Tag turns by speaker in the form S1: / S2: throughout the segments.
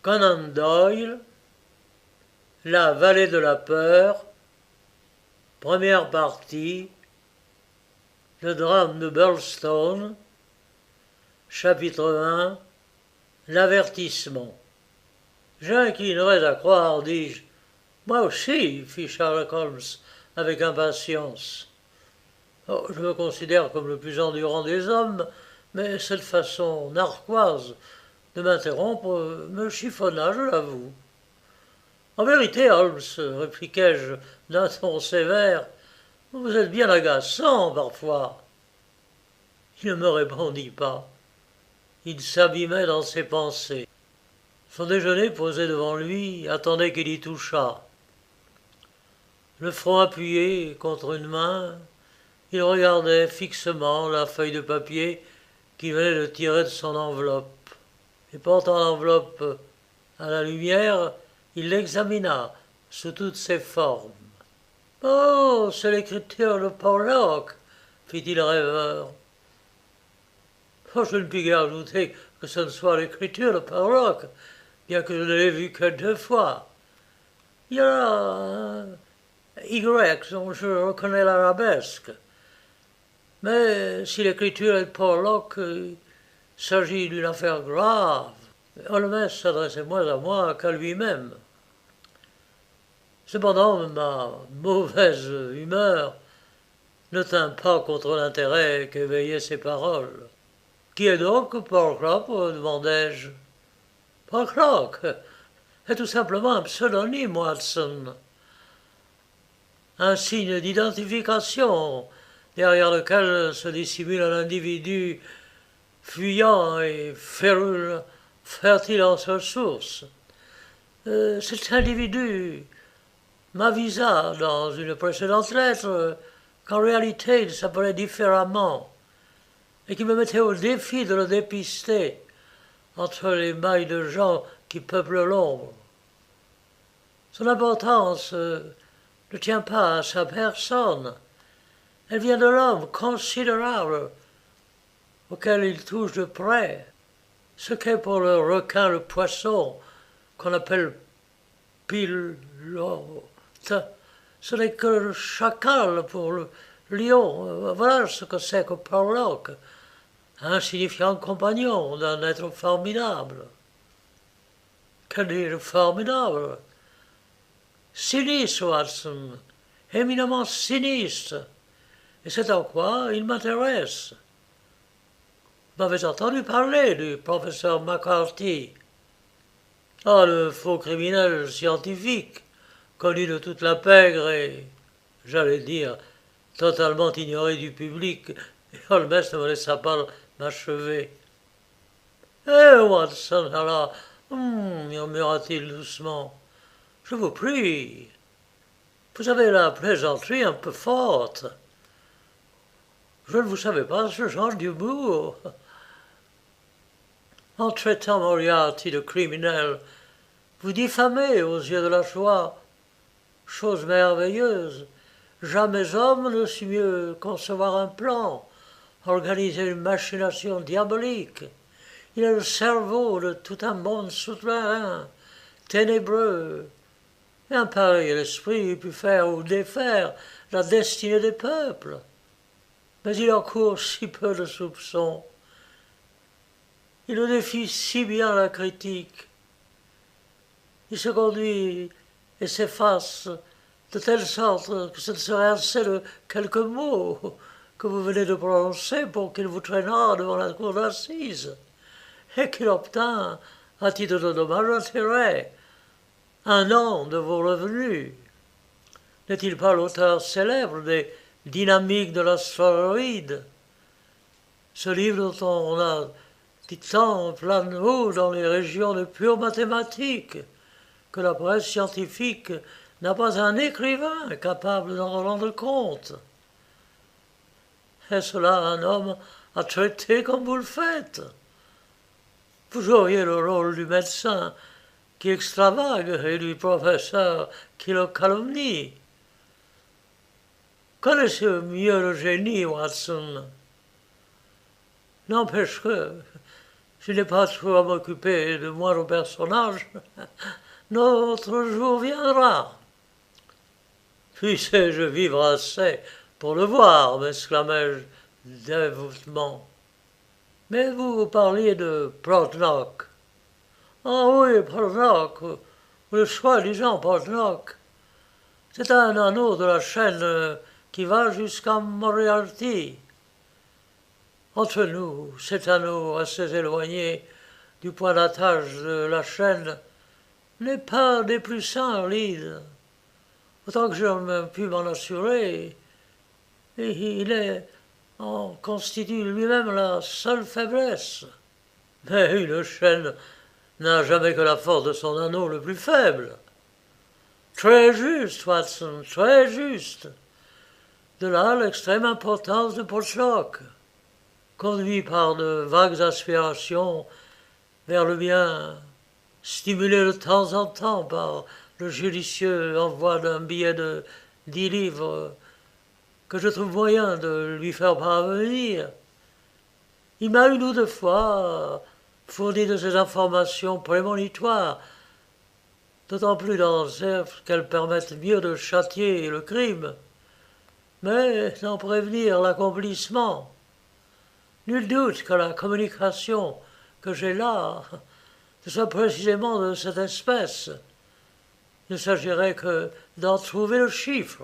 S1: Conan Doyle, La vallée de la peur, première partie, le drame de Burlstone, chapitre 1, l'avertissement. J'inclinerais à croire, dis-je. Moi aussi, fit Sherlock Holmes avec impatience. Oh, je me considère comme le plus endurant des hommes, mais cette façon narquoise de m'interrompre me chiffonna, je l'avoue. En vérité, Holmes, répliquai-je d'un ton sévère, vous êtes bien agaçant parfois. Il ne me répondit pas. Il s'abîmait dans ses pensées. Son déjeuner posé devant lui attendait qu'il y touchât. Le front appuyé contre une main, il regardait fixement la feuille de papier qu'il venait de tirer de son enveloppe. Et portant l'enveloppe à la lumière, il l'examina sous toutes ses formes. Oh, c'est l'écriture de Pollock, fit-il rêveur. Oh, je ne puis guère douter que ce ne soit l'écriture de Pollock, bien que je ne l'ai vu que 2 fois. Il y a un Y dont je reconnais l'arabesque. Mais si l'écriture est de Pollock, il s'agit d'une affaire grave. Holmes s'adressait moins à moi qu'à lui-même. Cependant, ma mauvaise humeur ne tint pas contre l'intérêt qu'éveillaient ses paroles. Qui est donc Pollock demandai-je. Pollock est tout simplement un pseudonyme, Watson. Un signe d'identification derrière lequel se dissimule un individu fuyant et férule, fertile en ressources. Cet individu m'avisa dans une précédente lettre qu'en réalité il s'appelait différemment et qu'il me mettait au défi de le dépister entre les mailles de gens qui peuplent l'ombre. Son importance ne tient pas à sa personne. Elle vient de l'homme considérable auquel il touche de près, ce qu'est pour le requin le poisson qu'on appelle pilote. Ce n'est que le chacal pour le lion. Voilà ce que c'est que Pollock, insignifiant compagnon d'un être formidable. Quel dire formidable? Sinistre, Watson, éminemment sinistre. Et c'est en quoi il m'intéresse. Vous m'avez entendu parler du professeur McCarthy. Ah, le faux criminel scientifique, connu de toute la pègre et, j'allais dire, totalement ignoré du public, et Holmes ne me laissa pas m'achever. Eh, Watson, alors, murmura-t-il doucement, je vous prie, vous avez la plaisanterie un peu forte. Je ne vous savais pas ce genre d'humour. En traitant Moriarty de criminel, vous diffamez aux yeux de la joie. Chose merveilleuse. Jamais homme ne sut mieux concevoir un plan, organiser une machination diabolique. Il est le cerveau de tout un monde souterrain, ténébreux. Et un pareil esprit eût pu faire ou défaire la destinée des peuples. Mais il encourt si peu de soupçons. Il nous défie si bien la critique. Il se conduit et s'efface de telle sorte que ce ne serait assez de quelques mots que vous venez de prononcer pour qu'il vous traînât devant la cour d'assises, et qu'il obtint, à titre de dommage intérêt, 1 an de vos revenus. N'est-il pas l'auteur célèbre des Dynamiques de l'astéroïde, ce livre dont on a dit tant plein de haut dans les régions de pure mathématiques que la presse scientifique n'a pas un écrivain capable d'en rendre compte? Est-ce là un homme à traiter comme vous le faites? Vous joueriez le rôle du médecin qui extravague et du professeur qui le calomnie. Connaissez mieux le génie, Watson. N'empêche que je n'ai pas trop à m'occuper de moindre personnage. Notre jour viendra. Puissé-je vivre assez pour le voir, m'exclamai-je dévouement. Mais vous parliez de Podnock. Ah oui, Podnock, le soi-disant Podnock. C'est un anneau de la chaîne qui va jusqu'à Moriarty. Entre nous, cet anneau assez éloigné du point d'attache de la chaîne n'est pas des plus solides. Autant que je pu m'en assurer, il en constitue lui-même la seule faiblesse. Mais une chaîne n'a jamais que la force de son anneau le plus faible. Très juste, Watson, très juste. De là l'extrême importance de Podnock. Conduit par de vagues aspirations vers le bien, stimulé de temps en temps par le judicieux envoi d'un billet de 10 livres que je trouve moyen de lui faire parvenir. Il m'a une ou deux fois fourni de ces informations prémonitoires, d'autant plus dangereuses qu'elles permettent mieux de châtier le crime, mais d'en prévenir l'accomplissement. Nul doute que la communication que j'ai là soit précisément de cette espèce. Il ne s'agirait que d'en trouver le chiffre.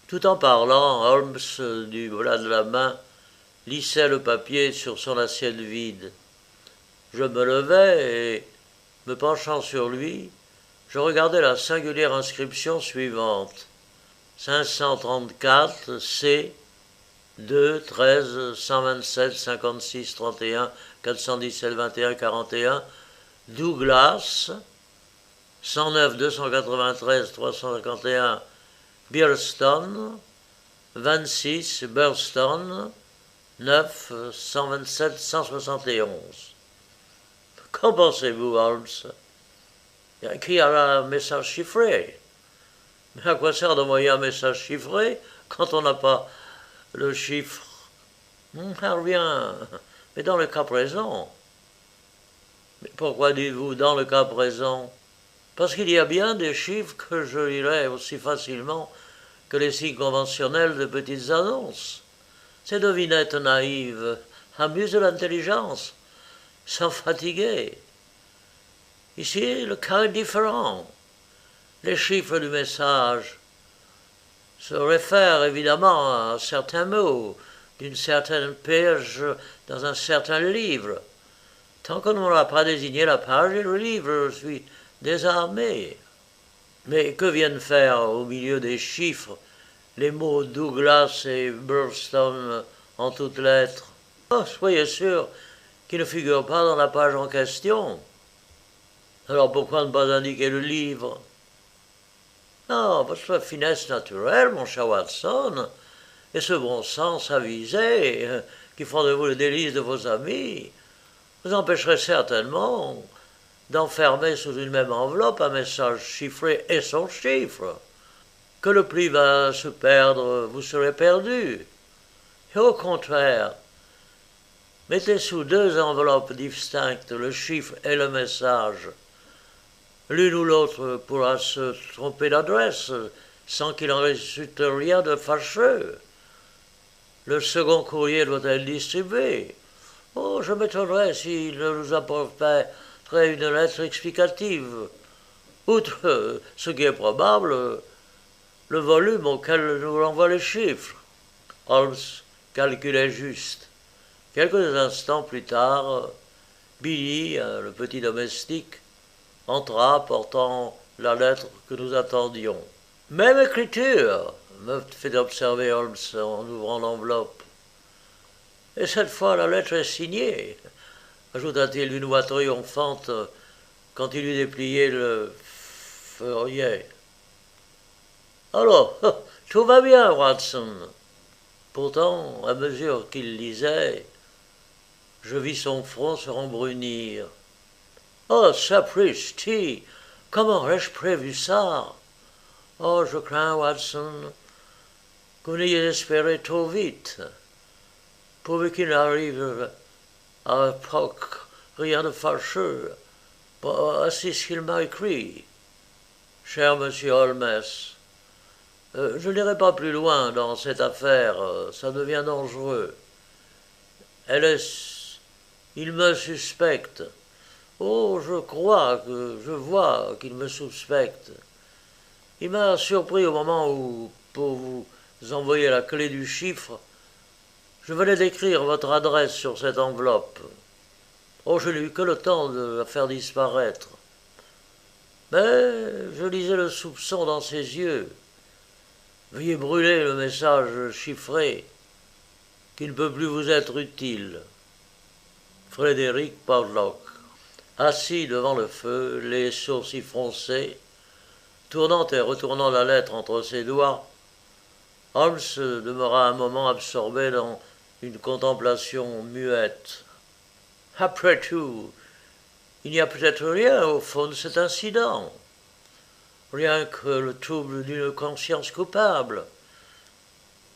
S1: Tout en parlant, Holmes, du bras de la main, lissait le papier sur son assiette vide. Je me levai et, me penchant sur lui, je regardais la singulière inscription suivante. 534 C 2 13 127 56 31 417 21 41 Douglas 109 293 351 Bearston 26 Burston 9 127 171. Qu'en pensez-vous, Holmes? Qui a un message chiffré? Mais à quoi sert d'envoyer un message chiffré quand on n'a pas le chiffre? Ça revient. Mais dans le cas présent. Mais pourquoi dites-vous dans le cas présent? Parce qu'il y a bien des chiffres que je lirai aussi facilement que les signes conventionnels de petites annonces. Ces devinettes naïves amusent l'intelligence, sans fatiguer. Ici, le cas est différent. Les chiffres du message se réfèrent évidemment à certains mots, d'une certaine page dans un certain livre. Tant qu'on n'aura pas désigné la page et le livre, je suis désarmé. Mais que viennent faire au milieu des chiffres les mots Douglas et Burston en toutes lettres? Oh, soyez sûr qu'ils ne figurent pas dans la page en question. Alors pourquoi ne pas indiquer le livre? Non, votre finesse naturelle, mon cher Watson, et ce bon sens avisé qui font de vous le délice de vos amis, vous empêcherait certainement d'enfermer sous une même enveloppe un message chiffré et son chiffre. Que le pli va se perdre, vous serez perdu. Et au contraire, mettez sous deux enveloppes distinctes le chiffre et le message. L'une ou l'autre pourra se tromper d'adresse sans qu'il en résulte rien de fâcheux. Le second courrier doit être distribué. Oh, je m'étonnerais s'il ne nous apporterait une lettre explicative. Outre ce qui est probable, le volume auquel nous renvoient les chiffres. Holmes calculait juste. Quelques instants plus tard, Billy, le petit domestique, entra portant la lettre que nous attendions. Même écriture, me fait observer Holmes en ouvrant l'enveloppe. Et cette fois la lettre est signée, ajouta-t-il d'une voix triomphante quand il eut déplié le feuillet. Alors, tout va bien, Watson. Pourtant, à mesure qu'il lisait, je vis son front se rembrunir. Oh, sapristi, comment ai-je prévu ça? Oh, je crains, Watson, que vous n'ayez espéré trop vite, pourvu qu'il n'arrive à l'époque rien de fâcheux. Voici ce qu'il m'a écrit. Cher monsieur Holmes, je n'irai pas plus loin dans cette affaire, ça devient dangereux. Il me suspecte. Oh, je vois qu'il me suspecte. Il m'a surpris au moment où, pour vous envoyer la clé du chiffre, je venais d'écrire votre adresse sur cette enveloppe. Oh, je n'ai eu que le temps de la faire disparaître. Mais je lisais le soupçon dans ses yeux. Veuillez brûler le message chiffré, qui ne peut plus vous être utile. Frédéric Pavlok, assis devant le feu, les sourcils froncés, tournant et retournant la lettre entre ses doigts, Holmes demeura un moment absorbé dans une contemplation muette. Après tout, il n'y a peut-être rien au fond de cet incident, rien que le trouble d'une conscience coupable.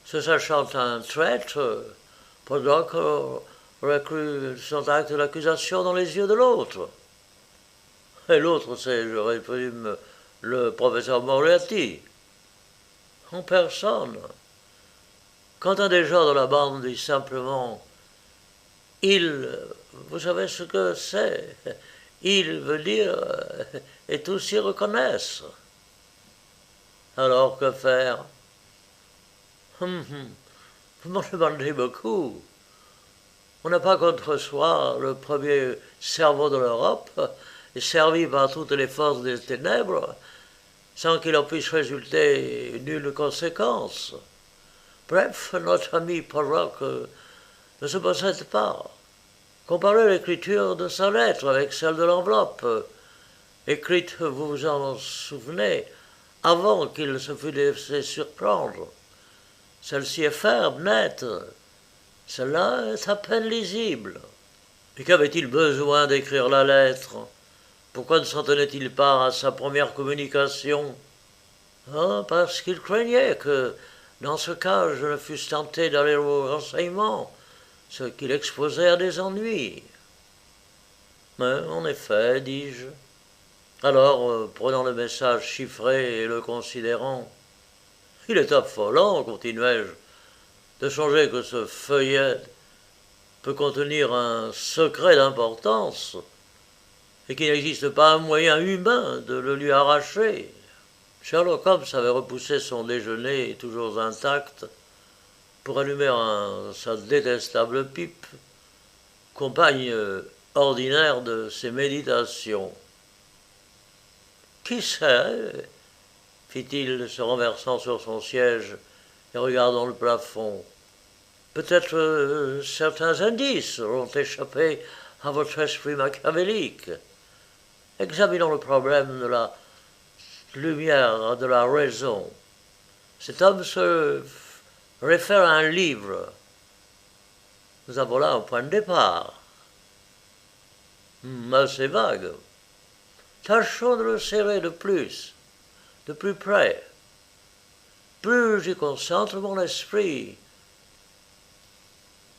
S1: Se sachant un traître, Pavlok aurait cru son acte d'accusation dans les yeux de l'autre. Et l'autre, c'est, je présume, le professeur Moriarty. En personne. Quand un des gens de la bande dit simplement « il », vous savez ce que c'est. Il veut dire « et tous s'y reconnaissent ». Alors que faire? Vous m'en demandez beaucoup. On n'a pas contre soi le premier cerveau de l'Europe, servi par toutes les forces des ténèbres, sans qu'il en puisse résulter nulle conséquence. Bref, notre ami Pavlok ne se possède pas. Comparez l'écriture de sa lettre avec celle de l'enveloppe, écrite, vous vous en souvenez, avant qu'il se fût laissé surprendre. Celle-ci est ferme, nette. Celle-là est à peine lisible. Et qu'avait-il besoin d'écrire la lettre? Pourquoi ne s'en tenait-il pas à sa première communication? Parce qu'il craignait que, dans ce cas, je ne fusse tenté d'aller au renseignement, ce qui l'exposait à des ennuis. Mais, en effet, dis-je. Alors, prenant le message chiffré et le considérant, il est affolant, continuai-je, de songer que ce feuillet peut contenir un secret d'importance et qu'il n'existe pas un moyen humain de le lui arracher. Sherlock Holmes avait repoussé son déjeuner toujours intact pour allumer sa détestable pipe, compagne ordinaire de ses méditations. Qui sait, fit-il, se renversant sur son siège et regardant le plafond. Peut-être certains indices auront échappé à votre esprit machiavélique. Examinons le problème de la lumière de la raison. Cet homme se réfère à un livre. Nous avons là un point de départ. Assez vague. Tâchons de le serrer de plus près. Plus j'y concentre mon esprit,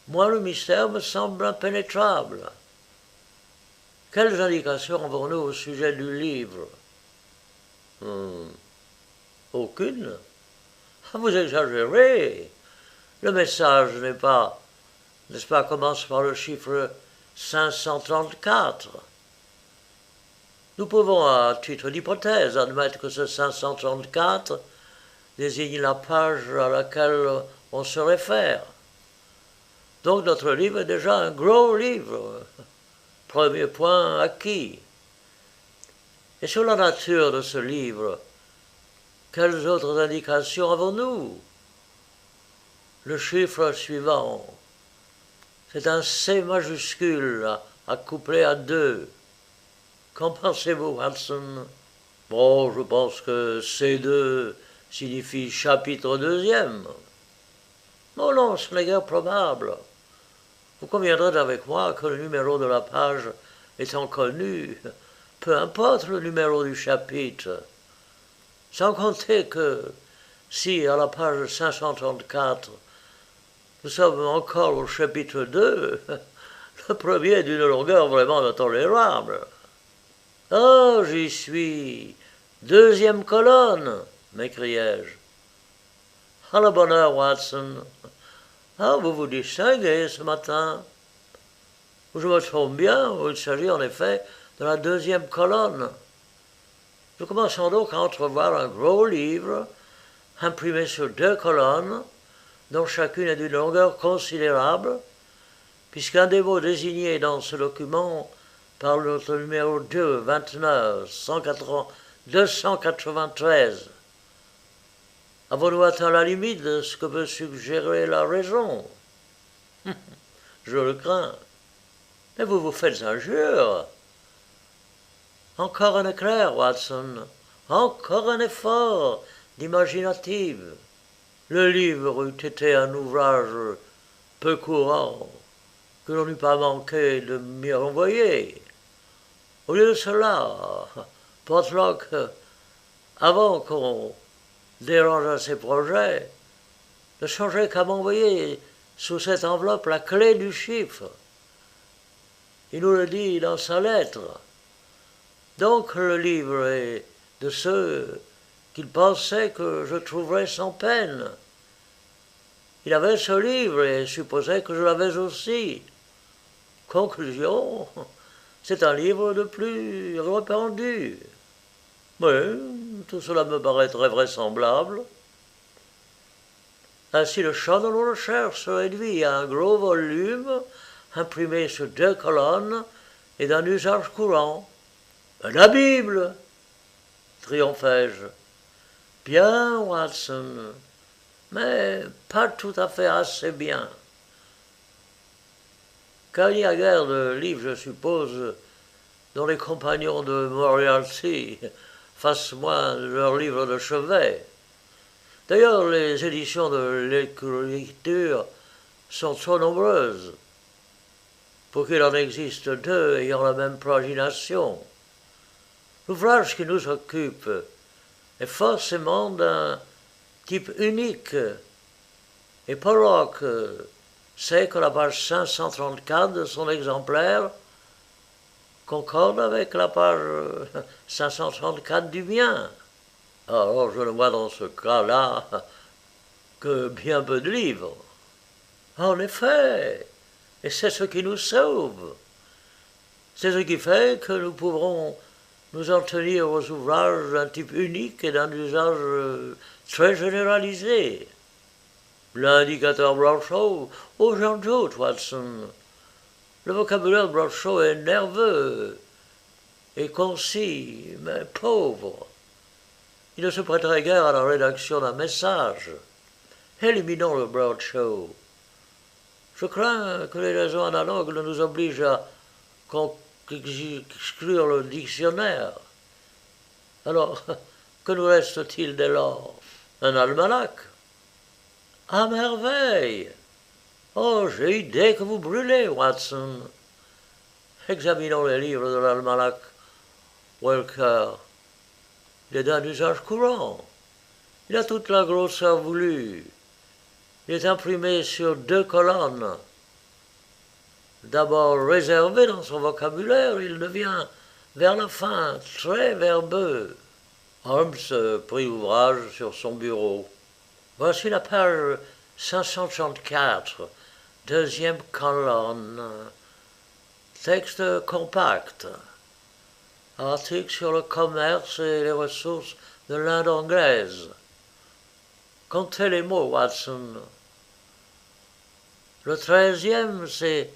S1: moins le mystère me semble impénétrable. Quelles indications avons-nous au sujet du livre? Aucune. Vous exagérez. Le message n'est-ce pas, commence par le chiffre 534. Nous pouvons, à titre d'hypothèse, admettre que ce 534 désigne la page à laquelle on se réfère. Donc notre livre est déjà un gros livre. Premier point acquis. Et sur la nature de ce livre, quelles autres indications avons-nous? Le chiffre suivant, c'est un C majuscule accouplé à 2. Qu'en pensez-vous, Watson? Bon, je pense que C2 signifie chapitre 2e. Oh non, ce n'est guère probable. Vous conviendrez avec moi que le numéro de la page étant connu, peu importe le numéro du chapitre. Sans compter que, si à la page 534, nous sommes encore au chapitre 2, Le premier d'une longueur vraiment intolérable. Oh, j'y suis. Deuxième colonne, m'écriai-je. À la bonne heure, Watson. Ah, vous vous distinguez ce matin. Je me trompe bien, il s'agit en effet de la deuxième colonne. Nous commençons donc à entrevoir un gros livre, imprimé sur 2 colonnes, dont chacune est d'une longueur considérable, puisqu'un des mots désignés dans ce document par notre numéro 2, 29, 293. Avons-nous atteint la limite de ce que peut suggérer la raison? Je le crains. Mais vous vous faites injure. Encore un éclair, Watson. Encore un effort d'imaginative. Le livre eût été un ouvrage peu courant, que l'on n'eût pas manqué de m'y renvoyer. Au lieu de cela, Potlock, avant qu'on dérangeât ses projets, ne songeait qu'à m'envoyer sous cette enveloppe la clé du chiffre. Il nous le dit dans sa lettre. Donc le livre est de ceux qu'il pensait que je trouverais sans peine. Il avait ce livre et supposait que je l'avais aussi. Conclusion, c'est un livre de plus répandu. Mais tout cela me paraît très vraisemblable. Ainsi le champ de nos recherches se réduit à un gros volume imprimé sur 2 colonnes et d'un usage courant. La Bible, triomphai-je. Bien, Watson, mais pas tout à fait assez bien. Car il n'y a guère de livres, je suppose, dont les compagnons de Moriarty fassent moins de leurs livres de chevet. D'ailleurs, les éditions de l'écriture sont trop nombreuses pour qu'il en existe 2 ayant la même pagination. L'ouvrage qui nous occupe est forcément d'un type unique, et Pollock sait que la page 534 de son exemplaire concorde avec la page 534 du mien. Alors je ne vois dans ce cas-là que bien peu de livres. En effet, et c'est ce qui nous sauve. C'est ce qui fait que nous pourrons nous en tenir aux ouvrages d'un type unique et d'un usage très généralisé. L'indicateur Bradshaw, oh j'en doute, Watson. Le vocabulaire de Bradshaw est nerveux et concis, mais pauvre. Il ne se prêterait guère à la rédaction d'un message. Éliminons le Bradshaw. Je crains que les raisons analogues ne nous obligent à exclure le dictionnaire. Alors, que nous reste-t-il dès lors? Un almanach? À merveille! Oh, j'ai idée que vous brûlez, Watson. Examinons les livres de l'almanach Walker. Il est d'un usage courant. Il a toute la grosseur voulue. Il est imprimé sur 2 colonnes. D'abord réservé dans son vocabulaire, il devient vers la fin très verbeux. Holmes prit ouvrage sur son bureau. Voici la page 534, 2e colonne. Texte compact. Article sur le commerce et les ressources de l'Inde anglaise. Comptez les mots, Watson. Le 13e, c'est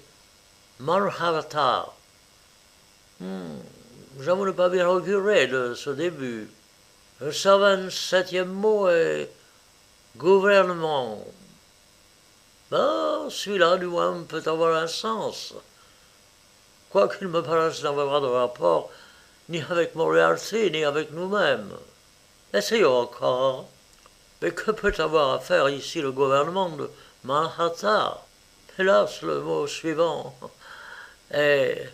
S1: Manhattan. J'avoue ne pas bien augurer de ce début. Le 127e mot est gouvernement. Celui-là, du moins, peut avoir un sens. Quoiqu'il me paraisse n'avoir pas de rapport ni avec Moriarty, ni avec nous-mêmes. Essayons encore. Mais que peut avoir à faire ici le gouvernement de Manhattan? Hélas, le mot suivant est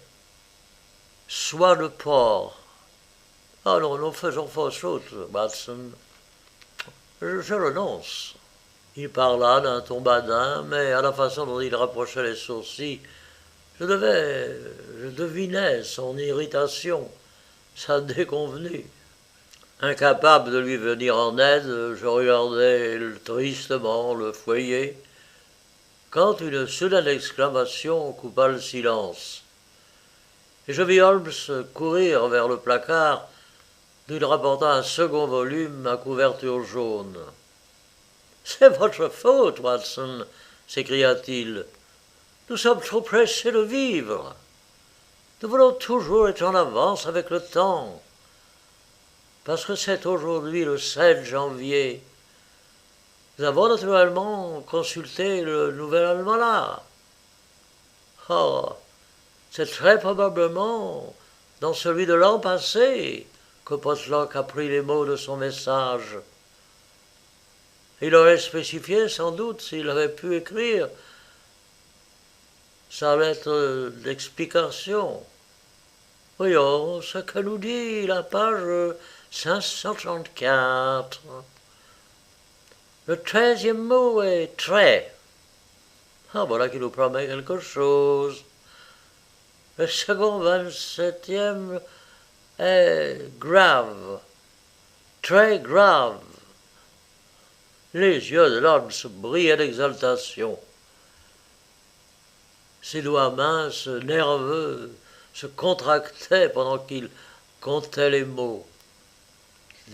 S1: soie de porc. Ah non, nous faisons fausse route, Watson. Je renonce. Il parla d'un ton badin, mais à la façon dont il rapprochait les sourcils, Je devinais son irritation, sa déconvenue. Incapable de lui venir en aide, je regardais tristement le foyer, quand une soudaine exclamation coupa le silence. Et je vis Holmes courir vers le placard, d'où il rapporta un second volume à couverture jaune. « C'est votre faute, Watson, s'écria-t-il. Nous sommes trop pressés de vivre. Nous voulons toujours être en avance avec le temps. Parce que c'est aujourd'hui le 7 janvier. Nous avons naturellement consulté le nouvel almanach. Oh, c'est très probablement dans celui de l'an passé que Potlock a pris les mots de son message. Il aurait spécifié sans doute s'il avait pu écrire sa lettre d'explication. Voyons ce que nous dit la page 534. Le 13e mot est très. Ah, voilà qui nous promet quelque chose. Le second 27e est grave, très grave. Les yeux de l'homme brillaient d'exaltation. Ses doigts minces, nerveux, se contractaient pendant qu'il comptait les mots.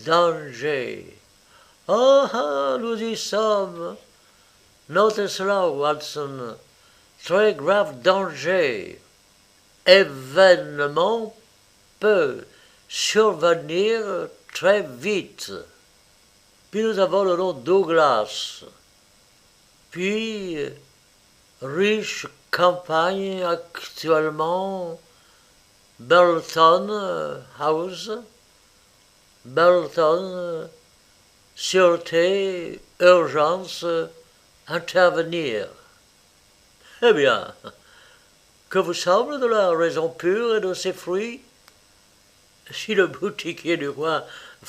S1: Danger. Ah ah, nous y sommes. Notez cela, Watson. Très grave danger. Événement peut survenir très vite. Puis nous avons le nom Douglas. Puis, riche campagne actuellement, Belton House, Belton, sûreté, urgence, intervenir. Eh bien, que vous semble de la raison pure et de ses fruits? Si le boutiquier du coin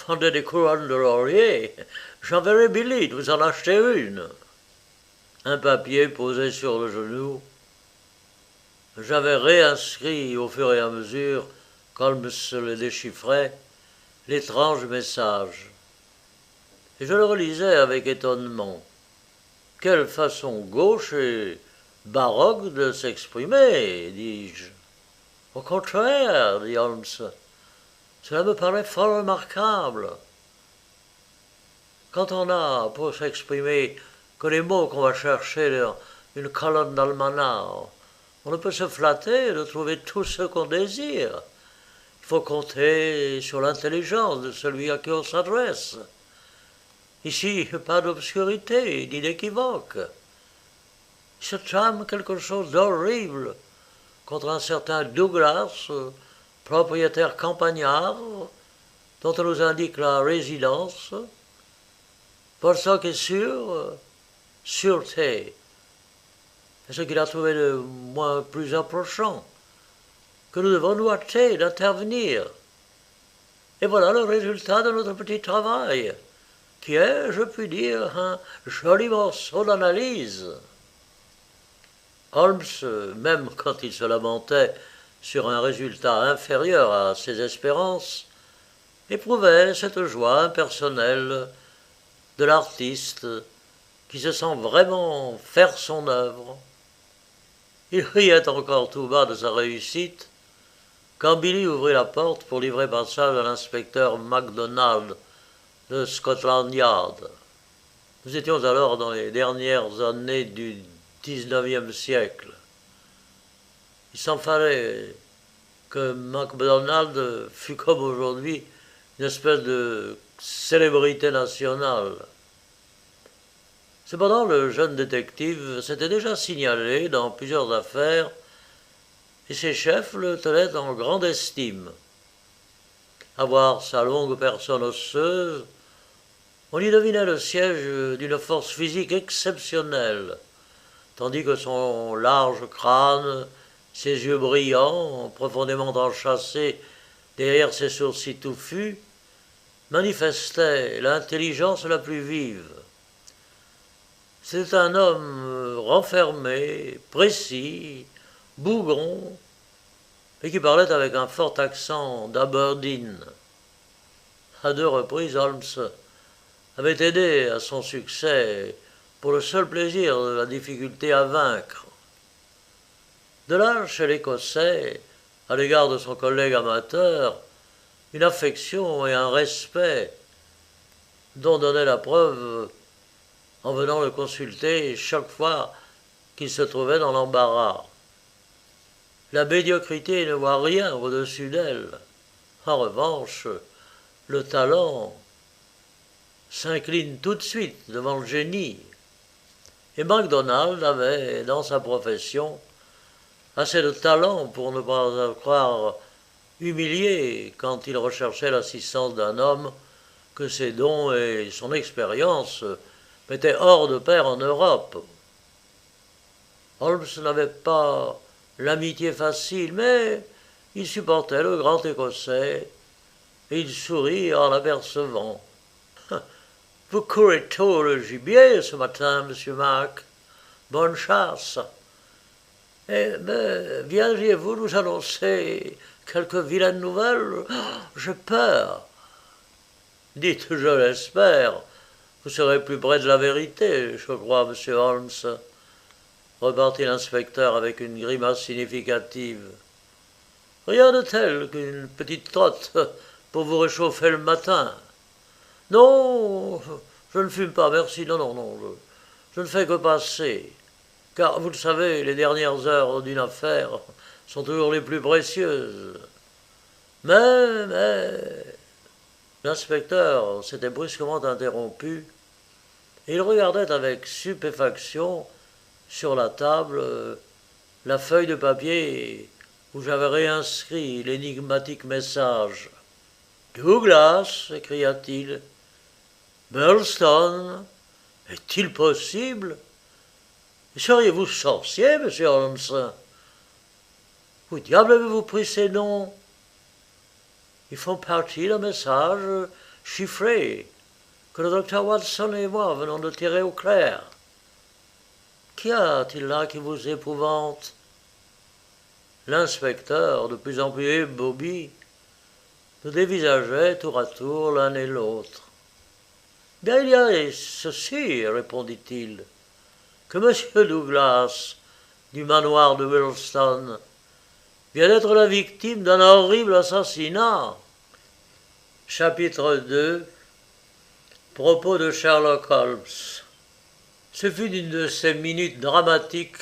S1: vendait des couronnes de laurier, j'enverrai Billy de vous en acheter une. Un papier posé sur le genou. J'avais réinscrit au fur et à mesure, qu'Holmes le déchiffrait, l'étrange message. Et je le relisais avec étonnement. Quelle façon gauche et baroque de s'exprimer, dis-je. Au contraire, dit Holmes, cela me paraît fort remarquable. Quand on a, pour s'exprimer, que les mots qu'on va chercher dans une colonne d'almanach, on ne peut se flatter de trouver tout ce qu'on désire. Il faut compter sur l'intelligence de celui à qui on s'adresse. Ici, pas d'obscurité, ni d'équivoque. Il se trame quelque chose d'horrible contre un certain Douglas, propriétaire campagnard, dont on nous indique la résidence. Pour ce qui est sûr, sûreté. Et ce qu'il a trouvé de moins plus approchant, que nous devons nous hâter d'intervenir. Et voilà le résultat de notre petit travail, qui est, je puis dire, un joli morceau d'analyse. Holmes, même quand il se lamentait sur un résultat inférieur à ses espérances, éprouvait cette joie impersonnelle de l'artiste qui se sent vraiment faire son œuvre. Il riait encore tout bas de sa réussite quand Billy ouvrit la porte pour livrer passage à l'inspecteur MacDonald de Scotland Yard. Nous étions alors dans les dernières années du XIXe siècle. Il s'en fallait que MacDonald fût comme aujourd'hui une espèce de célébrité nationale. Cependant, le jeune détective s'était déjà signalé dans plusieurs affaires et ses chefs le tenaient en grande estime. À voir sa longue personne osseuse, on y devinait le siège d'une force physique exceptionnelle, tandis que son large crâne, ses yeux brillants, profondément enchâssés derrière ses sourcils touffus, manifestaient l'intelligence la plus vive. C'est un homme renfermé, précis, Bougon, et qui parlait avec un fort accent d'Aberdeen. À 2 reprises, Holmes avait aidé à son succès pour le seul plaisir de la difficulté à vaincre. De là, chez l'Écossais, à l'égard de son collègue amateur, une affection et un respect dont donnait la preuve en venant le consulter chaque fois qu'il se trouvait dans l'embarras. La médiocrité ne voit rien au-dessus d'elle. En revanche, le talent s'incline tout de suite devant le génie. Et MacDonald avait, dans sa profession, assez de talent pour ne pas se croire humilié quand il recherchait l'assistance d'un homme que ses dons et son expérience mettaient hors de pair en Europe. Holmes n'avait pas l'amitié facile, mais il supportait le grand Écossais et il sourit en l'apercevant. Vous courez tôt le gibier ce matin, monsieur Mac. Bonne chasse. Eh bien, viendriez-vous nous annoncer quelques vilaines nouvelles? J'ai peur. Dites, je l'espère. Vous serez plus près de la vérité, je crois, monsieur Holmes, repartit l'inspecteur avec une grimace significative. Rien de tel qu'une petite trotte pour vous réchauffer le matin. Non, je ne fume pas, merci, non, je ne fais que passer. Car, vous le savez, les dernières heures d'une affaire sont toujours les plus précieuses. Mais, l'inspecteur s'était brusquement interrompu, et il regardait avec stupéfaction sur la table la feuille de papier où j'avais réinscrit l'énigmatique message. Douglas, s'écria-t-il, Burlstone, est-il possible? Seriez-vous sorcier, monsieur Holmes? Où diable avez-vous pris ces noms? Ils font partie d'un message chiffré que le docteur Watson et moi venons de tirer au clair. Qu'y a-t-il là qui vous épouvante? L'inspecteur, de plus en plus ébaubi, nous dévisageait tour à tour l'un et l'autre. Bien, il y a ceci, répondit-il, que M. Douglas, du manoir de Wilston, vient d'être la victime d'un horrible assassinat. Chapitre 2. Propos de Sherlock Holmes. Ce fut une de ces minutes dramatiques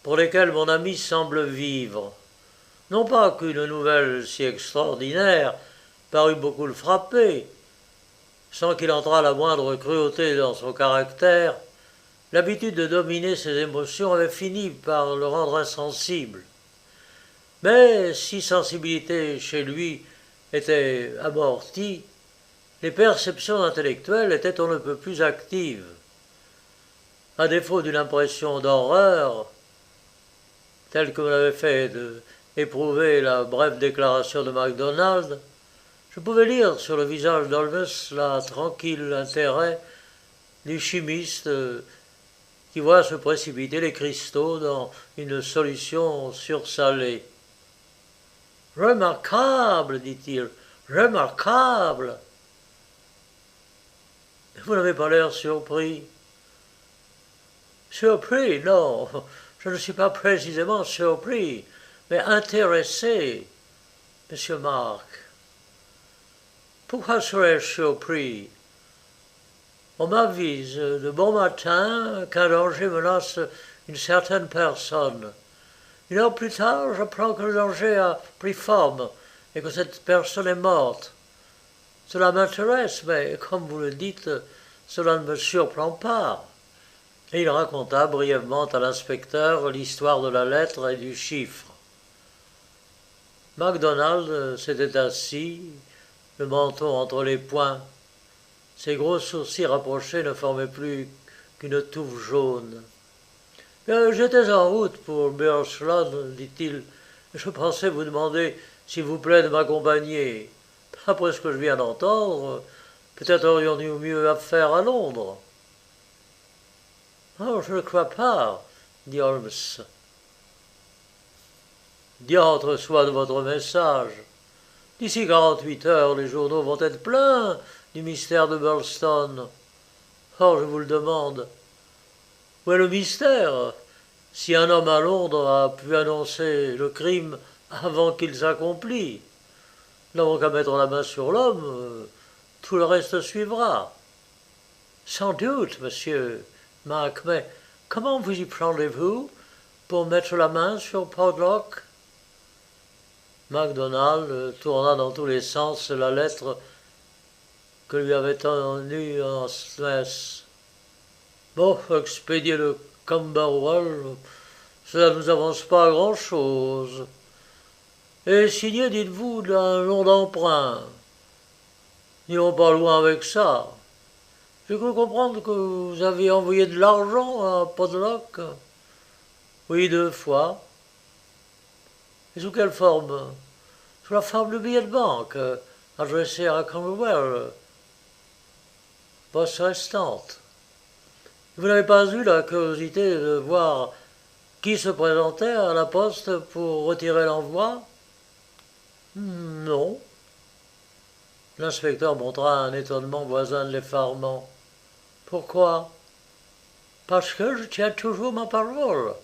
S1: pour lesquelles mon ami semble vivre. Non pas qu'une nouvelle si extraordinaire parût beaucoup le frapper, sans qu'il entrât la moindre cruauté dans son caractère, l'habitude de dominer ses émotions avait fini par le rendre insensible. Mais si sensibilité chez lui était amortie, les perceptions intellectuelles étaient on ne peut plus actives. À défaut d'une impression d'horreur, telle que me l'avait fait éprouver la brève déclaration de MacDonald, je pouvais lire sur le visage d'Holmes la tranquille intérêt du chimiste qui voit se précipiter les cristaux dans une solution sursalée. Remarquable, dit-il, remarquable. Vous n'avez pas l'air surpris. Surpris, non, je ne suis pas précisément surpris, mais intéressé, monsieur Mark. Pourquoi serais-je surpris? On m'avise de bon matin qu'un danger menace une certaine personne. 1 heure plus tard, j'apprends que le danger a pris forme et que cette personne est morte. Cela m'intéresse, mais comme vous le dites, cela ne me surprend pas. Et il raconta brièvement à l'inspecteur l'histoire de la lettre et du chiffre. MacDonald s'était assis, le menton entre les poings. Ses gros sourcils rapprochés ne formaient plus qu'une touffe jaune. J'étais en route pour Burslon, dit-il. Je pensais vous demander s'il vous plaît de m'accompagner. Après ce que je viens d'entendre, peut-être aurions-nous mieux affaire à Londres. Oh, je ne crois pas, dit Holmes. Diantre soit de votre message. D'ici 48 heures, les journaux vont être pleins du mystère de Burlstone. Or, je vous le demande, où est le mystère? Si un homme à Londres a pu annoncer le crime avant qu'il s'accomplit, nous n'avons qu'à mettre la main sur l'homme, tout le reste suivra. Sans doute, monsieur Mac, mais comment vous y prendrez-vous pour mettre la main sur Podlock? MacDonald tourna dans tous les sens la lettre que lui avait tendue en Smith. Bon, expédier le Camberwell, cela ne nous avance pas à grand-chose. Et signé, dites-vous, d'un nom d'emprunt. N'irons pas loin avec ça. J'ai cru comprendre que vous aviez envoyé de l'argent à Podlock. Oui, 2 fois. Et sous quelle forme? Sous la forme de billet de banque, adressé à Camberwell. Poste restante. Vous n'avez pas eu la curiosité de voir qui se présentait à la poste pour retirer l'envoi? Non. L'inspecteur montra un étonnement voisin de l'effarement. Pourquoi? Parce que je tiens toujours ma parole.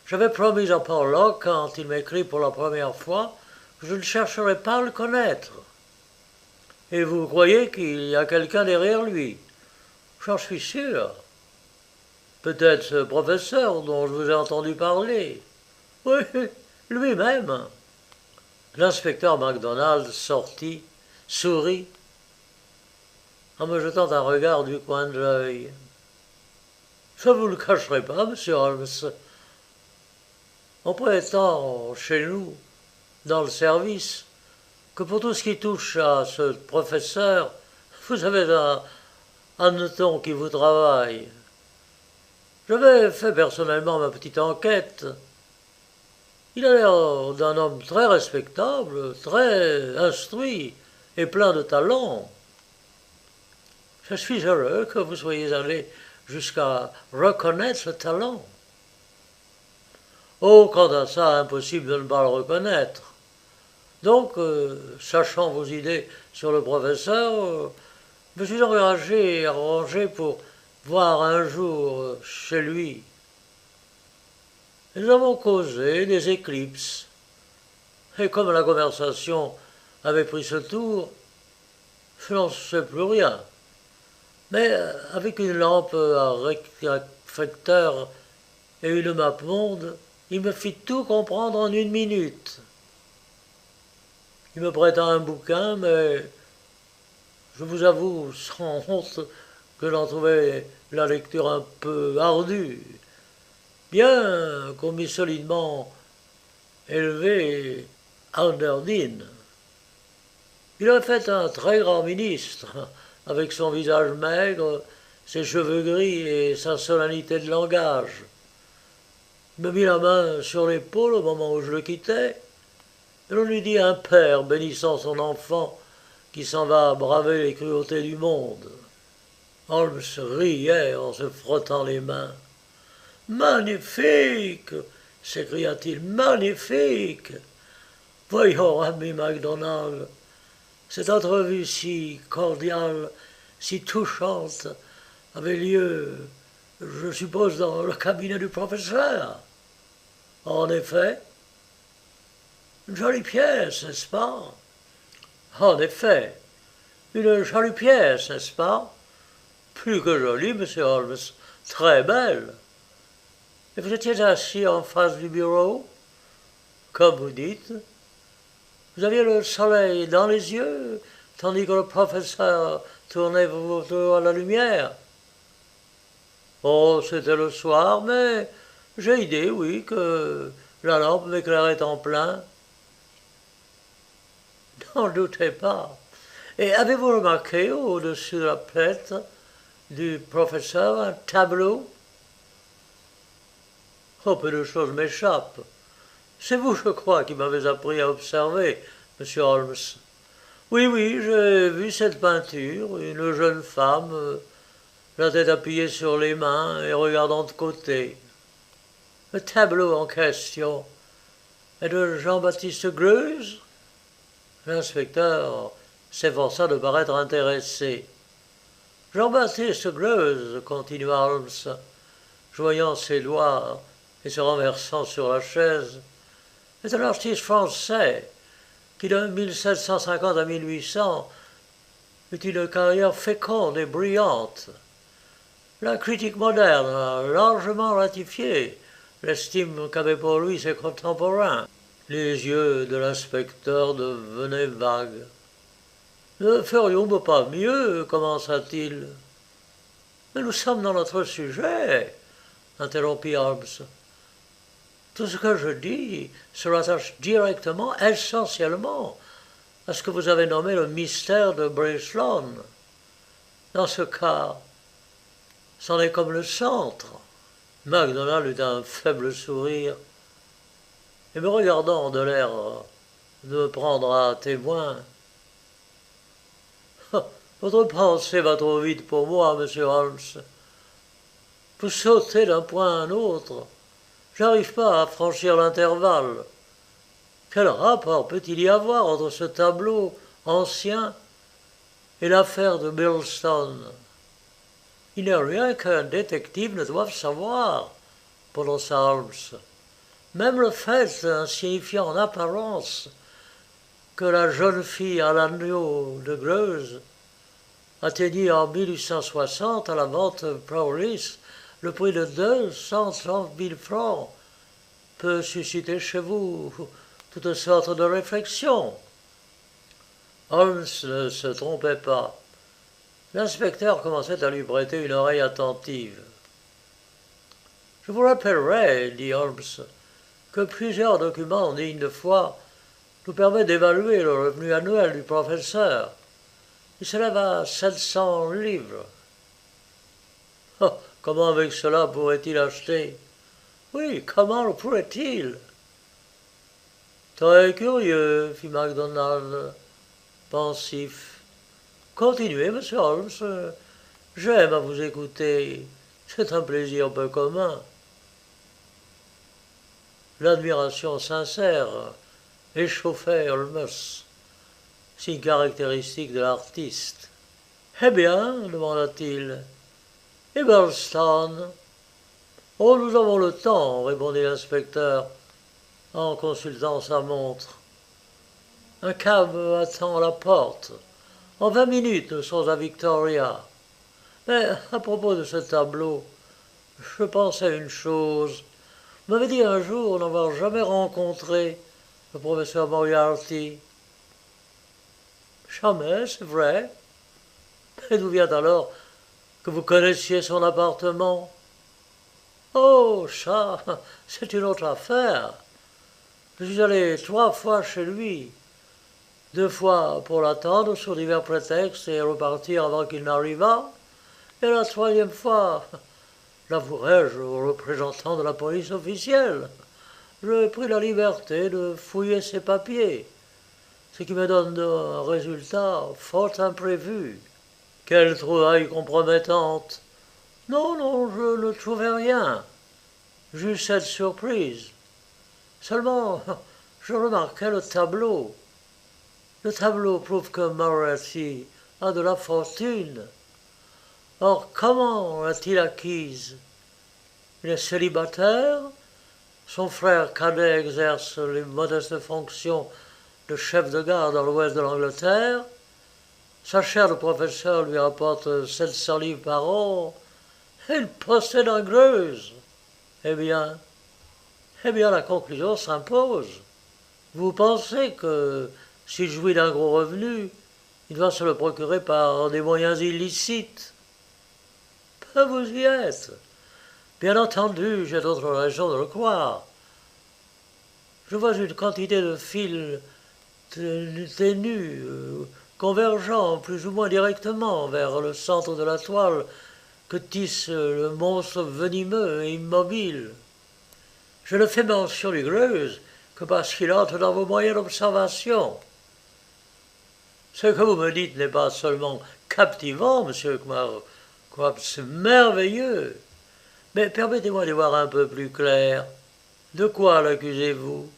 S1: J'avais promis à Porlock, quand il m'écrit pour la première fois, que je ne chercherai pas à le connaître. Et vous croyez qu'il y a quelqu'un derrière lui? J'en suis sûr. Peut-être ce professeur dont je vous ai entendu parler. Oui, lui-même. L'inspecteur MacDonald sortit, sourit, en me jetant un regard du coin de l'œil. Je ne vous le cacherai pas, monsieur Holmes. On prétend chez nous, dans le service, que pour tout ce qui touche à ce professeur, vous avez un hanneton qui vous travaille. J'avais fait personnellement ma petite enquête. Il a l'air d'un homme très respectable, très instruit et plein de talent. Je suis heureux que vous soyez allé jusqu'à reconnaître ce talent. Oh, quant à ça, impossible de ne pas le reconnaître. Donc, sachant vos idées sur le professeur, je me suis engagé et arrangé pour voir un jour chez lui. Et nous avons causé des éclipses. Et comme la conversation avait pris ce tour, je n'en sais plus rien. Mais avec une lampe à réfracteur et une map monde, il me fit tout comprendre en 1 minute. Il me prêta un bouquin, mais je vous avoue sans honte que j'en trouvais la lecture un peu ardue, bien qu'on m'y solidement élevé à Underdine. Il a fait un très grand ministre, avec son visage maigre, ses cheveux gris et sa solennité de langage. Il me mit la main sur l'épaule au moment où je le quittais, et l'on lui dit un père bénissant son enfant qui s'en va braver les cruautés du monde. Holmes riait en se frottant les mains. Magnifique! S'écria-t-il, magnifique! Voyons, ami MacDonald, cette entrevue si cordiale, si touchante, avait lieu, je suppose, dans le cabinet du professeur. En effet, une jolie pièce, n'est-ce pas? En effet, une jolie pièce, n'est-ce pas? Plus que jolie, monsieur Holmes, très belle. Et vous étiez assis en face du bureau, comme vous dites. Vous aviez le soleil dans les yeux, tandis que le professeur tournait autour à la lumière. Oh, c'était le soir, mais j'ai idée, oui, que la lampe m'éclairait en plein. N'en doutez pas. Et avez-vous remarqué au-dessus de la tête du professeur un tableau? Oh, peu de choses m'échappent. C'est vous, je crois, qui m'avez appris à observer, monsieur Holmes. Oui, oui, j'ai vu cette peinture, une jeune femme, la tête appuyée sur les mains et regardant de côté. Le tableau en question Et de Jean-Baptiste Greuze? L'inspecteur s'efforça de paraître intéressé. Jean-Baptiste Greuze, continua Holmes, joignant ses doigts et se renversant sur la chaise, est un artiste français qui, de 1750 à 1800, eut une carrière féconde et brillante. La critique moderne a largement ratifié l'estime qu'avaient pour lui ses contemporains. Les yeux de l'inspecteur devenaient vagues. « Ne ferions-nous pas mieux » commença-t-il. « Mais nous sommes dans notre sujet » interrompit Holmes. « Tout ce que je dis se rattache directement, essentiellement, à ce que vous avez nommé le mystère de Breslau. Dans ce cas, c'en est comme le centre. » MacDonald eut un faible sourire et me regardant de l'air de me prendre à témoin. « Votre pensée va trop vite pour moi, monsieur Holmes. Vous sautez d'un point à un autre. J'arrive pas à franchir l'intervalle. Quel rapport peut-il y avoir entre ce tableau ancien et l'affaire de Birlstone? Il n'y a rien qu'un détective ne doive savoir, prononça Holmes. Même le fait, insignifiant en apparence, que la jeune fille à l'agneau de Greuze atteignit en 1860 à la vente Prowlis le prix de 230 000 francs, peut susciter chez vous toutes sortes de réflexions. Holmes ne se trompait pas. L'inspecteur commençait à lui prêter une oreille attentive. « Je vous rappellerai, dit Holmes, que plusieurs documents dignes de foi nous permettent d'évaluer le revenu annuel du professeur. Il s'élève à 700 livres. Oh, comment avec cela pourrait-il acheter? Oui, comment le pourrait-il? Très curieux, fit MacDonald, pensif. Continuez, monsieur Holmes, j'aime à vous écouter, c'est un plaisir peu commun. L'admiration sincère échauffait Holmes, signe caractéristique de l'artiste. Eh bien, demanda-t-il, et Birlstone? Oh, nous avons le temps, répondit l'inspecteur, en consultant sa montre. Un cab attend à la porte. En 20 minutes, nous sommes à Victoria. Mais à propos de ce tableau, je pensais à une chose. Vous m'avez dit un jour n'avoir jamais rencontré le professeur Moriarty. Jamais, c'est vrai. Mais d'où vient alors que vous connaissiez son appartement? Oh, ça, c'est une autre affaire. Je suis allé 3 fois chez lui. 2 fois pour l'attendre sur divers prétextes et repartir avant qu'il n'arrivât. Et la 3e fois, l'avouerai-je au représentant de la police officielle, j'ai pris la liberté de fouiller ses papiers, ce qui me donne un résultat fort imprévu. Quelle trouvaille compromettante! Non, non, je ne trouvais rien. Juste cette surprise. Seulement, je remarquais le tableau. Le tableau prouve que Moriarty a de la fortune. Or, comment l'a-t-il acquise? Il est célibataire, son frère cadet exerce les modestes fonctions de chef de gare dans l'ouest de l'Angleterre, sa chaire de professeur lui rapporte 700 livres par an, et il possède un Greuze. Eh bien, la conclusion s'impose. Vous pensez que, s'il jouit d'un gros revenu, il doit se le procurer par des moyens illicites? Vous y êtes. Bien entendu, j'ai d'autres raisons de le croire. Je vois une quantité de fils ténus, convergeant plus ou moins directement vers le centre de la toile que tisse le monstre venimeux et immobile. Je ne fais mention du Greuze que parce qu'il entre dans vos moyens d'observation. Ce que vous me dites n'est pas seulement captivant, monsieur Quarles, c'est merveilleux. Mais permettez-moi d'y voir un peu plus clair. De quoi l'accusez-vous?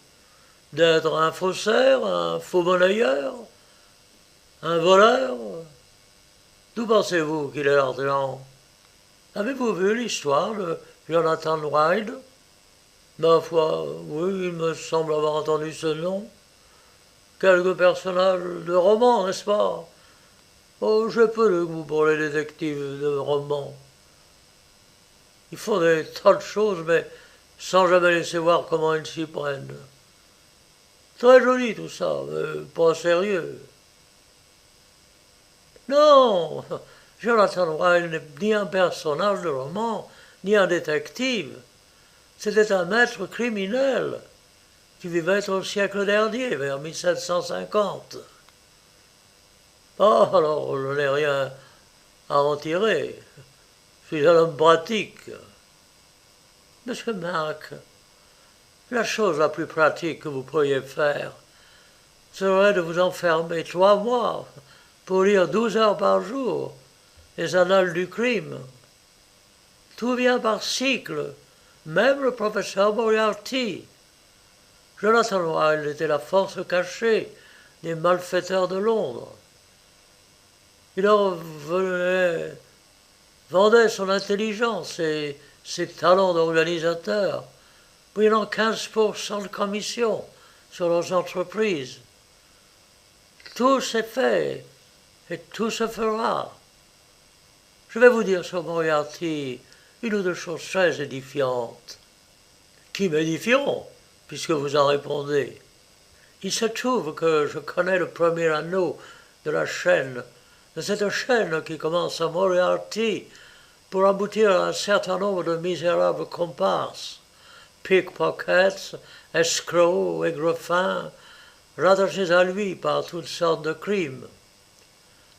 S1: d'être un faussaire, un faux monnayeur, un voleur? D'où pensez-vous qu'il est l'argent? Avez-vous vu l'histoire de Jonathan Wild? Ma foi, oui, il me semble avoir entendu ce nom. Quelques personnages de romans, n'est-ce pas? Oh, j'ai peu de goût pour les détectives de romans. Ils font des tas de choses, mais sans jamais laisser voir comment ils s'y prennent. Très joli tout ça, mais pas sérieux. Non, Jonathan Wild n'est ni un personnage de roman, ni un détective. C'était un maître criminel qui vivait au siècle dernier, vers 1750. Ah, alors je n'ai rien à en tirer. Je suis un homme pratique. Monsieur Mark, la chose la plus pratique que vous pourriez faire serait de vous enfermer 3 mois pour lire 12 heures par jour les annales du crime. Tout vient par cycle, même le professeur Moriarty. Jonathan Wild était la force cachée des malfaiteurs de Londres. Il leur vendait son intelligence et ses talents d'organisateur, prenant 15% de commission sur leurs entreprises. Tout s'est fait et tout se fera. Je vais vous dire sur Moriarty une ou deux choses très édifiantes, qui m'édifieront, puisque vous en répondez. Il se trouve que je connais le premier anneau de la chaîne, de cette chaîne qui commence à Moriarty pour aboutir à un certain nombre de misérables comparses, pickpockets, escrocs et griffins, rattachés à lui par toutes sortes de crimes.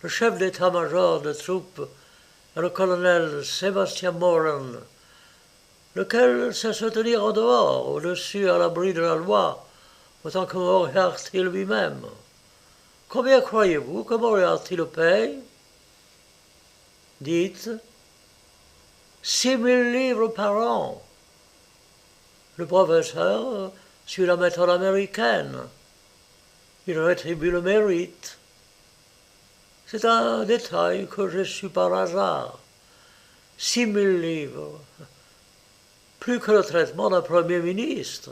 S1: Le chef d'état-major de troupes est le colonel Sébastien Moran, lequel sait se tenir en dehors, au-dessus à l'abri de la loi, autant que Moriarty lui-même. Combien croyez-vous que Moriarty le paye? Dites, 6 000 livres par an. Le professeur suit la méthode américaine. Il rétribue le mérite. C'est un détail que j'ai su par hasard. 6 000 livres. Plus que le traitement d'un premier ministre.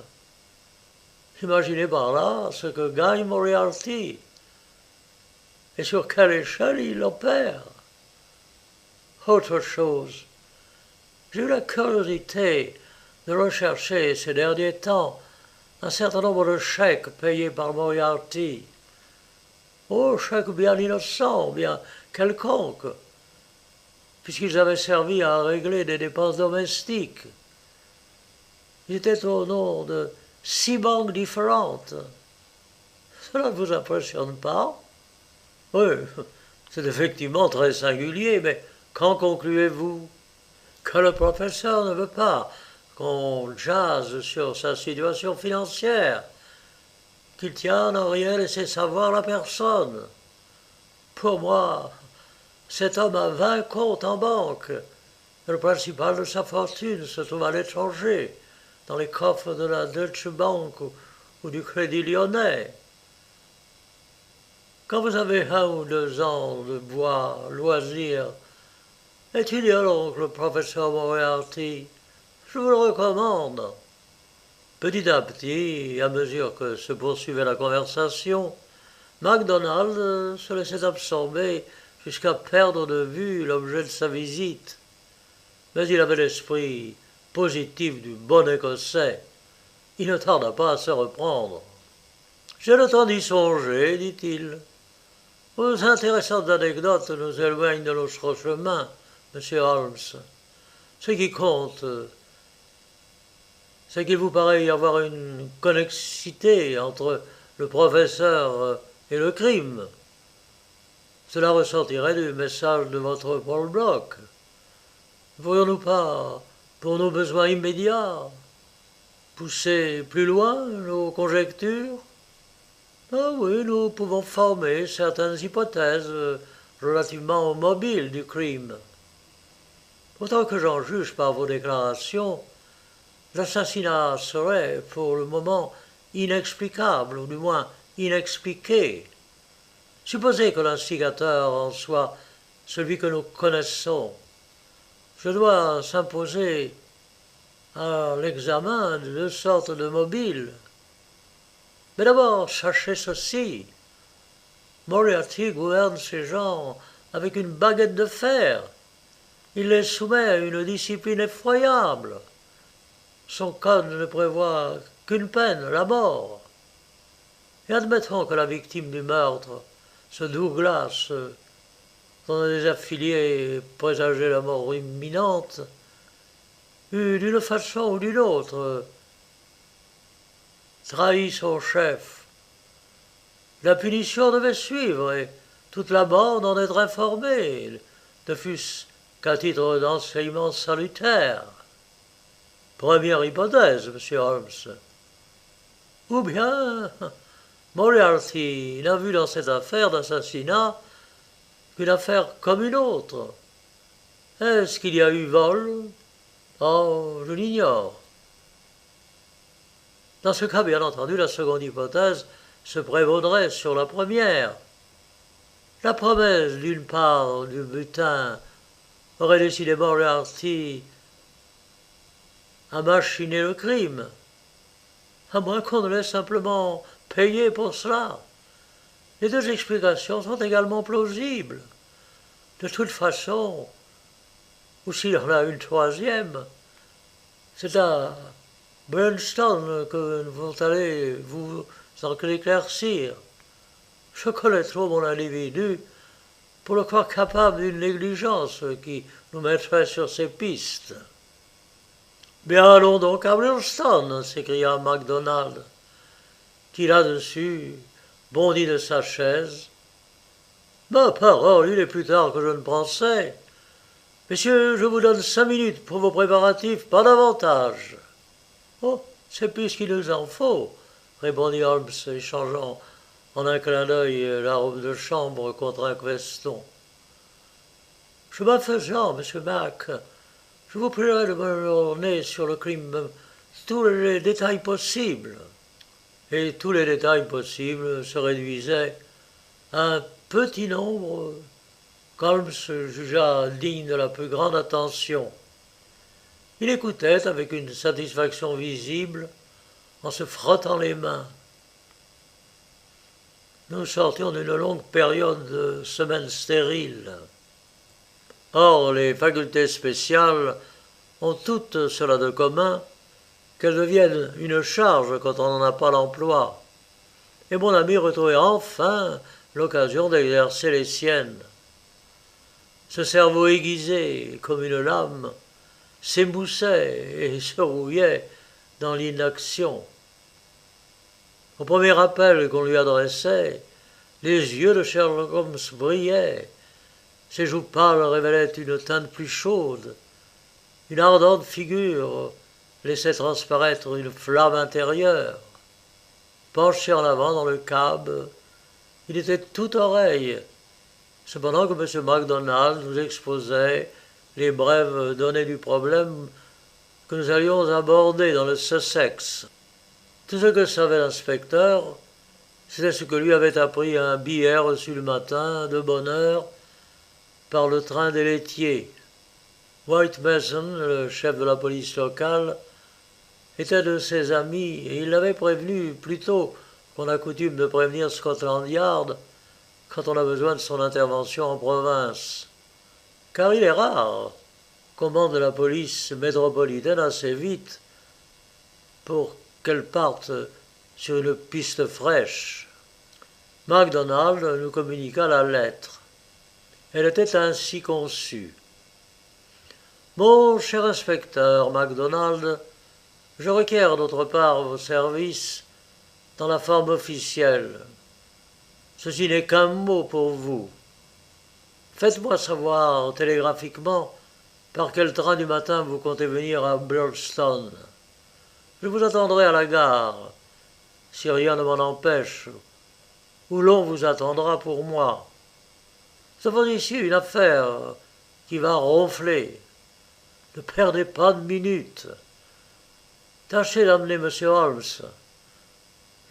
S1: Imaginez par là ce que gagne Moriarty et sur quelle échelle il opère. Autre chose, j'ai eu la curiosité de rechercher ces derniers temps un certain nombre de chèques payés par Moriarty. Oh, chèques bien innocents, bien quelconques, puisqu'ils avaient servi à régler des dépenses domestiques. Ils étaient au nom de 6 banques différentes. Cela ne vous impressionne pas? Oui, c'est effectivement très singulier, mais qu'en concluez-vous? Que le professeur ne veut pas qu'on jase sur sa situation financière, qu'il tient à ne rien laisser savoir à personne. Pour moi, cet homme a 20 comptes en banque, et le principal de sa fortune se trouve à l'étranger, dans les coffres de la Deutsche Bank ou du Crédit Lyonnais. Quand vous avez 1 ou 2 ans de loisir, étudiez donc le professeur Moriarty. Je vous le recommande. Petit à petit, à mesure que se poursuivait la conversation, MacDonald se laissait absorber jusqu'à perdre de vue l'objet de sa visite. Mais il avait l'esprit positif du bon Écossais. Il ne tarda pas à se reprendre. J'ai le temps d'y songer, dit-il. Vos intéressantes anecdotes nous éloignent de notre chemin, monsieur Holmes. Ce qui compte, c'est qu'il vous paraît y avoir une connexité entre le professeur et le crime. Cela ressentirait du message de votre Paul Bloch. Ne pourrions-nous pas, pour nos besoins immédiats, pousser plus loin nos conjectures? Ah oui, nous pouvons former certaines hypothèses relativement au mobile du crime. Autant que j'en juge par vos déclarations, l'assassinat serait, pour le moment, inexplicable, ou du moins inexpliqué. Supposez que l'instigateur en soit celui que nous connaissons. Je dois s'imposer à l'examen de deux sortes de mobiles. Mais d'abord, sachez ceci. Moriarty gouverne ces gens avec une baguette de fer. Il les soumet à une discipline effroyable. Son code ne prévoit qu'une peine, la mort. Et admettons que la victime du meurtre, ce Douglas, dont les affiliés présageaient la mort imminente, eût d'une façon ou d'une autre trahi son chef. La punition devait suivre et toute la bande en être informée, ne fût-ce qu'à titre d'enseignement salutaire. Première hypothèse, M. Holmes. Ou bien Moriarty n'a vu dans cette affaire d'assassinat qu'une affaire comme une autre. Est-ce qu'il y a eu vol? Oh, je l'ignore. Dans ce cas, bien entendu, la seconde hypothèse se prévaudrait sur la première. La promesse, d'une part, du butin aurait décidé Moriarty à machiner le crime, à moins qu'on ne l'ait simplement payé pour cela. Les deux explications sont également plausibles. De toute façon, ou s'il y en a une troisième, c'est à Burnstone que vous allez vous en éclaircir. Je connais trop mon individu pour le croire capable d'une négligence qui nous mettrait sur ses pistes. Bien, allons donc à Burnstone, s'écria MacDonald, qui là-dessus bondit de sa chaise. Ma parole, il est plus tard que je ne pensais. Messieurs, je vous donne 5 minutes pour vos préparatifs, pas davantage. Oh, c'est plus qu'il nous en faut, répondit Holmes, échangeant en un clin d'œil la robe de chambre contre un veston. Chemin faisant, monsieur Mac, je vous prierai de me donner sur le crime tous les détails possibles. Et tous les détails possibles se réduisaient à un petit nombre qu'Holmes jugea digne de la plus grande attention. Il écoutait avec une satisfaction visible en se frottant les mains. Nous sortions d'une longue période de semaines stériles. Or, les facultés spéciales ont toutes cela de commun qu'elles deviennent une charge quand on n'en a pas l'emploi. Et mon ami retrouvait enfin l'occasion d'exercer les siennes. Ce cerveau aiguisé comme une lame s'émoussait et se rouillait dans l'inaction. Au premier appel qu'on lui adressait, les yeux de Sherlock Holmes brillaient, ses joues pâles révélaient une teinte plus chaude, une ardente figure laissait transparaître une flamme intérieure. Penché en avant dans le cab, il était tout oreille, cependant que M. MacDonald nous exposait les brèves données du problème que nous allions aborder dans le Sussex. Tout ce que savait l'inspecteur, c'était ce que lui avait appris un billet reçu le matin, de bonne heure, par le train des laitiers. White Mason, le chef de la police locale, était de ses amis et il l'avait prévenu plus tôt qu'on a coutume de prévenir Scotland Yard quand on a besoin de son intervention en province. Car il est rare qu'on mande la police métropolitaine assez vite pour qu'elle parte sur une piste fraîche. MacDonald nous communiqua la lettre. Elle était ainsi conçue. Mon cher inspecteur MacDonald, je requiers d'autre part vos services dans la forme officielle. Ceci n'est qu'un mot pour vous. Faites-moi savoir télégraphiquement par quel train du matin vous comptez venir à Burnstone. Je vous attendrai à la gare, si rien ne m'en empêche, ou l'on vous attendra pour moi. Nous avons ici une affaire qui va ronfler. Ne perdez pas de minutes. Tâchez d'amener M. Holmes.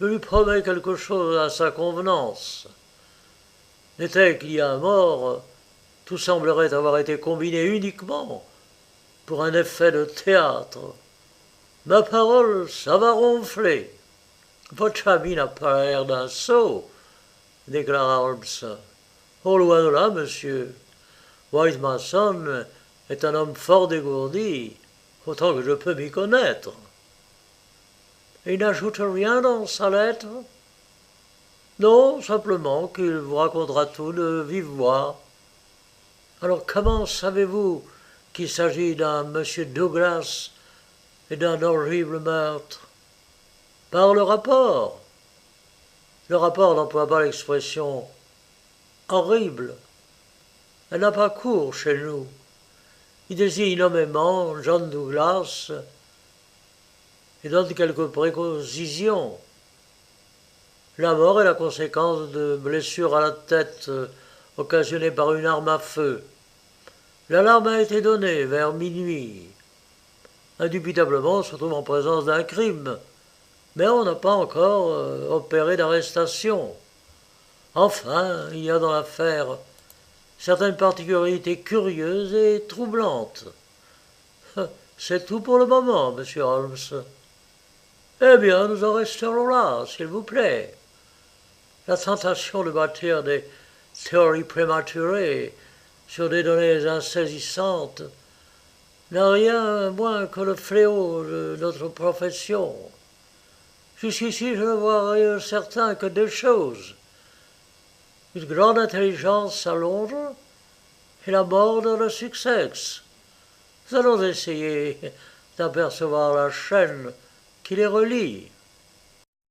S1: Je lui promets quelque chose à sa convenance. N'était qu'il y a un mort, tout semblerait avoir été combiné uniquement pour un effet de théâtre. Ma parole, ça va ronfler. Votre ami n'a pas l'air d'un sot, déclara Holmes. Oh, loin de là, monsieur. White Mason est un homme fort dégourdi, autant que je peux m'y connaître. Il n'ajoute rien dans sa lettre? Non, simplement qu'il vous racontera tout de vive voix. Alors comment savez-vous qu'il s'agit d'un monsieur Douglas et d'un horrible meurtre? Par le rapport. Le rapport n'emploie pas l'expression horrible. Elle n'a pas cours chez nous. Il désigne nommément John Douglas et donne quelques précisions. La mort est la conséquence de blessures à la tête occasionnées par une arme à feu. L'alarme a été donnée vers minuit. Indubitablement, on se trouve en présence d'un crime, mais on n'a pas encore opéré d'arrestation. Enfin, il y a dans l'affaire certaines particularités curieuses et troublantes. C'est tout pour le moment, monsieur Holmes. Eh bien, nous en resterons là, s'il vous plaît. La tentation de bâtir des théories prématurées sur des données insaisissantes n'a rien moins que le fléau de notre profession. Jusqu'ici, je ne vois rien certain que deux choses. Une grande intelligence à Londres et la mort de le Sussex. Nous allons essayer d'apercevoir la chaîne qui les relie.